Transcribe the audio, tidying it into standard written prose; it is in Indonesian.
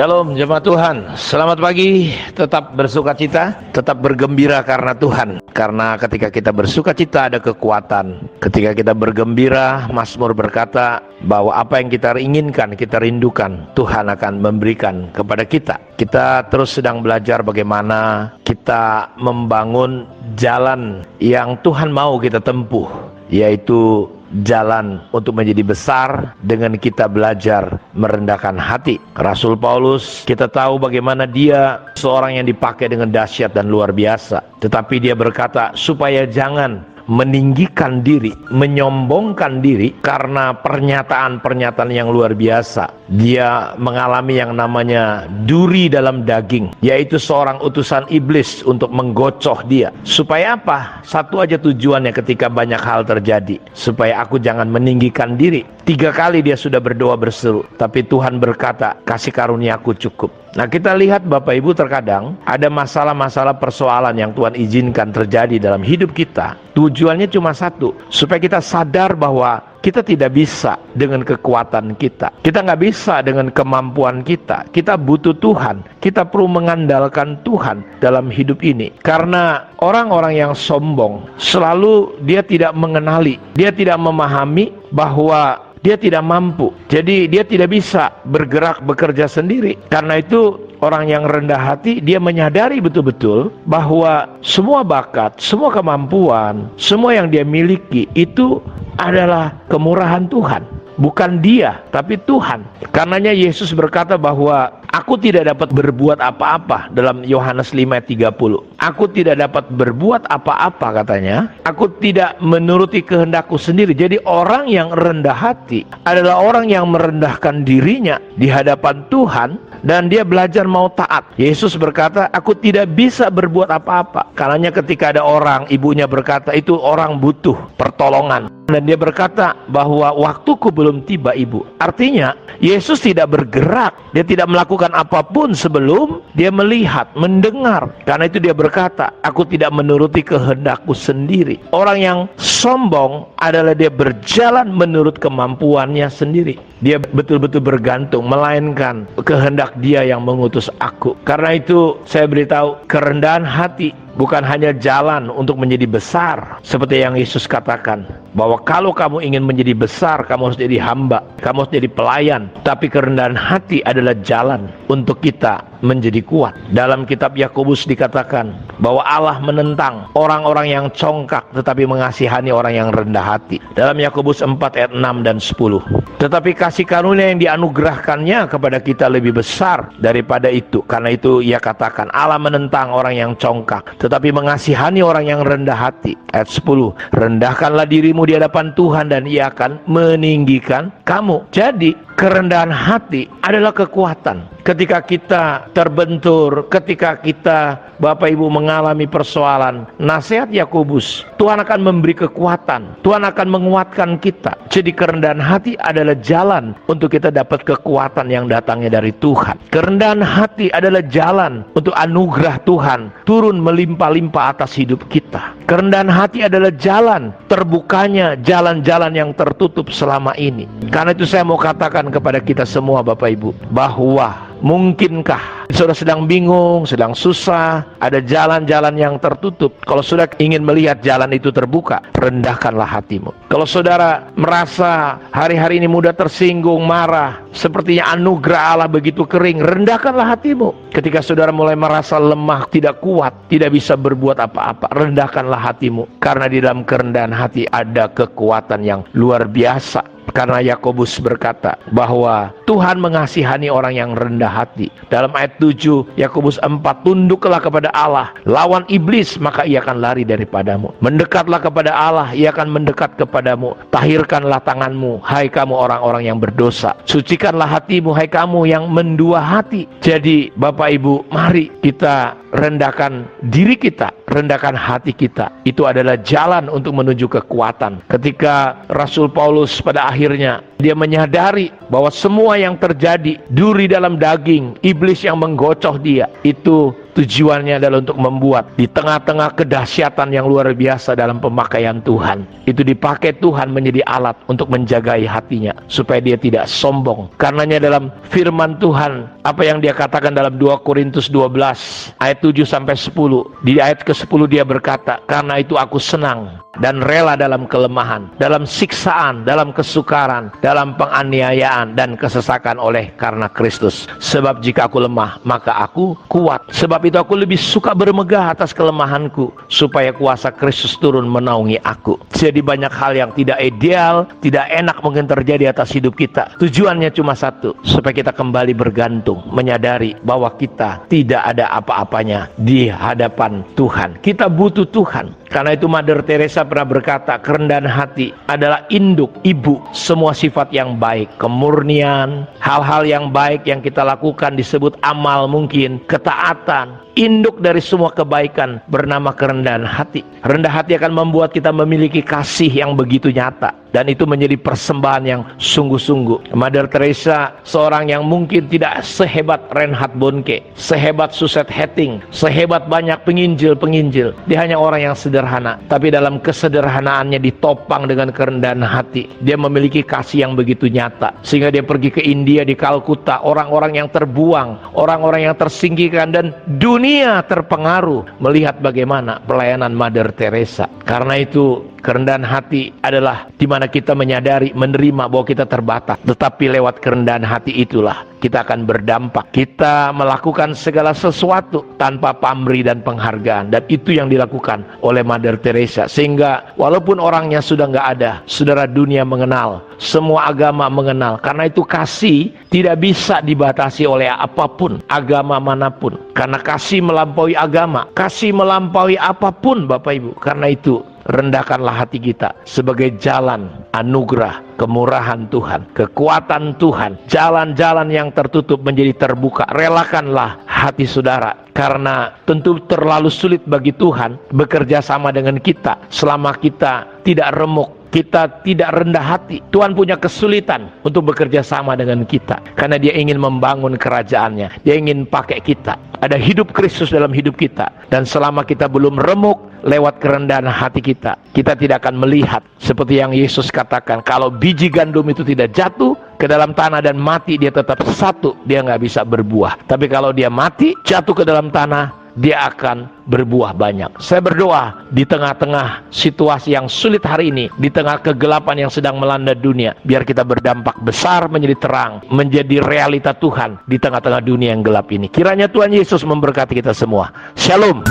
Shalom jemaat Tuhan, selamat pagi. Tetap bersukacita, tetap bergembira karena Tuhan. Karena ketika kita bersukacita ada kekuatan. Ketika kita bergembira, Mazmur berkata bahwa apa yang kita inginkan, kita rindukan, Tuhan akan memberikan kepada kita. Kita terus sedang belajar bagaimana kita membangun jalan yang Tuhan mau kita tempuh, yaitu jalan untuk menjadi besar dengan kita belajar merendahkan hati. Rasul Paulus, kita tahu bagaimana dia seorang yang dipakai dengan dahsyat dan luar biasa. Tetapi dia berkata supaya jangan meninggikan diri, menyombongkan diri karena pernyataan-pernyataan yang luar biasa. Dia mengalami yang namanya duri dalam daging, yaitu seorang utusan iblis untuk menggocoh dia. Supaya apa? Satu aja tujuannya ketika banyak hal terjadi, supaya aku jangan meninggikan diri. 3 kali dia sudah berdoa berseru, tapi Tuhan berkata, kasih karunia-Ku cukup. Nah, kita lihat Bapak Ibu, terkadang ada masalah-masalah persoalan yang Tuhan izinkan terjadi dalam hidup kita. Tujuannya cuma satu, supaya kita sadar bahwa kita tidak bisa dengan kekuatan kita. Kita nggak bisa dengan kemampuan kita. Kita butuh Tuhan. Kita perlu mengandalkan Tuhan dalam hidup ini. Karena orang-orang yang sombong selalu dia tidak mengenali, dia tidak memahami bahwa dia tidak mampu. Jadi dia tidak bisa bergerak bekerja sendiri. Karena itu orang yang rendah hati, dia menyadari betul-betul bahwa semua bakat, semua kemampuan, semua yang dia miliki itu adalah kemurahan Tuhan. Bukan dia, tapi Tuhan. Karenanya Yesus berkata bahwa aku tidak dapat berbuat apa-apa dalam Yohanes 5:30. Aku tidak dapat berbuat apa-apa katanya. Aku tidak menuruti kehendakku sendiri. Jadi orang yang rendah hati adalah orang yang merendahkan dirinya di hadapan Tuhan dan dia belajar mau taat. Yesus berkata, aku tidak bisa berbuat apa-apa. Karenanya ketika ada orang, ibunya berkata, itu orang butuh pertolongan. Dan dia berkata bahwa waktuku belum tiba, ibu. Artinya Yesus tidak bergerak, dia tidak melakukan apapun sebelum dia melihat, mendengar. Karena itu dia berkata, aku tidak menuruti kehendakku sendiri. Orang yang sombong adalah dia berjalan menurut kemampuannya sendiri. Dia betul-betul bergantung, melainkan kehendak dia yang mengutus aku. Karena itu saya beritahu, kerendahan hati bukan hanya jalan untuk menjadi besar, seperti yang Yesus katakan, bahwa kalau kamu ingin menjadi besar, kamu harus jadi hamba, kamu harus jadi pelayan. Tapi kerendahan hati adalah jalan untuk kita menjadi kuat. Dalam kitab Yakobus dikatakan bahwa Allah menentang orang-orang yang congkak, tetapi mengasihani orang yang rendah hati. Dalam Yakobus 4 ayat 6 dan 10. Tetapi kasih karunia yang dianugerahkannya kepada kita lebih besar daripada itu. Karena itu ia katakan, Allah menentang orang yang congkak, tetapi mengasihani orang yang rendah hati. Ayat 10, rendahkanlah dirimu di hadapan Tuhan dan ia akan meninggikan kamu. Jadi kerendahan hati adalah kekuatan. Ketika kita terbentur, ketika kita Bapak Ibu mengalami persoalan, nasihat Yakobus, Tuhan akan memberi kekuatan, Tuhan akan menguatkan kita. Jadi kerendahan hati adalah jalan untuk kita dapat kekuatan yang datangnya dari Tuhan. Kerendahan hati adalah jalan untuk anugerah Tuhan turun melimpah-limpah atas hidup kita. Kerendahan hati adalah jalan terbukanya jalan-jalan yang tertutup selama ini. Karena itu saya mau katakan kepada kita semua Bapak Ibu, bahwa mungkinkah saudara sedang bingung, sedang susah, ada jalan-jalan yang tertutup. Kalau saudara ingin melihat jalan itu terbuka, rendahkanlah hatimu. Kalau saudara merasa hari-hari ini mudah tersinggung, marah, sepertinya anugerah Allah begitu kering, rendahkanlah hatimu. Ketika saudara mulai merasa lemah, tidak kuat, tidak bisa berbuat apa-apa, rendahkanlah hatimu. Karena di dalam kerendahan hati ada kekuatan yang luar biasa. Karena Yakobus berkata bahwa Tuhan mengasihani orang yang rendah hati. Dalam ayat 7 Yakobus 4, tunduklah kepada Allah, lawan iblis maka ia akan lari daripadamu. Mendekatlah kepada Allah, ia akan mendekat kepadamu. Tahirkanlah tanganmu, hai kamu orang-orang yang berdosa. Sucikanlah hatimu, hai kamu yang mendua hati. Jadi Bapak Ibu, mari kita rendahkan diri kita, rendahkan hati kita. Itu adalah jalan untuk menuju kekuatan. Ketika Rasul Paulus pada akhirnya dia menyadari bahwa semua yang terjadi, duri dalam daging, iblis yang menggocoh dia, itu tujuannya adalah untuk membuat di tengah-tengah kedahsyatan yang luar biasa dalam pemakaian Tuhan, itu dipakai Tuhan menjadi alat untuk menjagai hatinya supaya dia tidak sombong. Karenanya dalam firman Tuhan, apa yang dia katakan dalam 2 Korintus 12 ayat 7-10, di ayat ke-10 dia berkata, karena itu aku senang dan rela dalam kelemahan, dalam siksaan, dalam kesukaran, dalam penganiayaan dan kesesakan oleh karena Kristus. Sebab jika aku lemah, maka aku kuat. Sebab itu aku lebih suka bermegah atas kelemahanku, supaya kuasa Kristus turun menaungi aku. Jadi banyak hal yang tidak ideal, tidak enak mungkin terjadi atas hidup kita. Tujuannya cuma satu, supaya kita kembali bergantung, menyadari bahwa kita tidak ada apa-apanya di hadapan Tuhan. Kita butuh Tuhan. Karena itu Mother Teresa pernah berkata, kerendahan hati adalah induk, ibu semua sifat yang baik. Kemurnian, hal-hal yang baik yang kita lakukan disebut amal mungkin, ketaatan. Induk dari semua kebaikan bernama kerendahan hati. Rendah hati akan membuat kita memiliki kasih yang begitu nyata, dan itu menjadi persembahan yang sungguh-sungguh. Mother Teresa seorang yang mungkin tidak sehebat Reinhard Bonnke, sehebat Suzette Hetting, sehebat banyak penginjil-penginjil. Dia hanya orang yang sederhana, tapi dalam kesederhanaannya ditopang dengan kerendahan hati. Dia memiliki kasih yang begitu nyata, sehingga dia pergi ke India, di Kalkuta, orang-orang yang terbuang, orang-orang yang tersingkirkan, dan dunia terpengaruh melihat bagaimana pelayanan Mother Teresa. Karena itu kerendahan hati adalah di mana kita menyadari, menerima bahwa kita terbatas, tetapi lewat kerendahan hati itulah kita akan berdampak. Kita melakukan segala sesuatu tanpa pamrih dan penghargaan, dan itu yang dilakukan oleh Mother Teresa. Sehingga walaupun orangnya sudah nggak ada, saudara, dunia mengenal, semua agama mengenal. Karena itu kasih tidak bisa dibatasi oleh apapun, agama manapun. Karena kasih melampaui agama, kasih melampaui apapun, Bapak Ibu. Karena itu rendahkanlah hati kita sebagai jalan anugerah, kemurahan Tuhan, kekuatan Tuhan. Jalan-jalan yang tertutup menjadi terbuka. Relakanlah hati saudara, karena tentu terlalu sulit bagi Tuhan bekerja sama dengan kita selama kita tidak remuk, kita tidak rendah hati. Tuhan punya kesulitan untuk bekerja sama dengan kita, karena dia ingin membangun kerajaannya. Dia ingin pakai kita. Ada hidup Kristus dalam hidup kita, dan selama kita belum remuk lewat kerendahan hati kita, kita tidak akan melihat seperti yang Yesus katakan, kalau biji gandum itu tidak jatuh ke dalam tanah dan mati, dia tetap satu, dia nggak bisa berbuah. Tapi kalau dia mati, jatuh ke dalam tanah, dia akan berbuah banyak. Saya berdoa di tengah-tengah situasi yang sulit hari ini, di tengah kegelapan yang sedang melanda dunia, biar kita berdampak besar menjadi terang, menjadi realita Tuhan di tengah-tengah dunia yang gelap ini. Kiranya Tuhan Yesus memberkati kita semua. Shalom.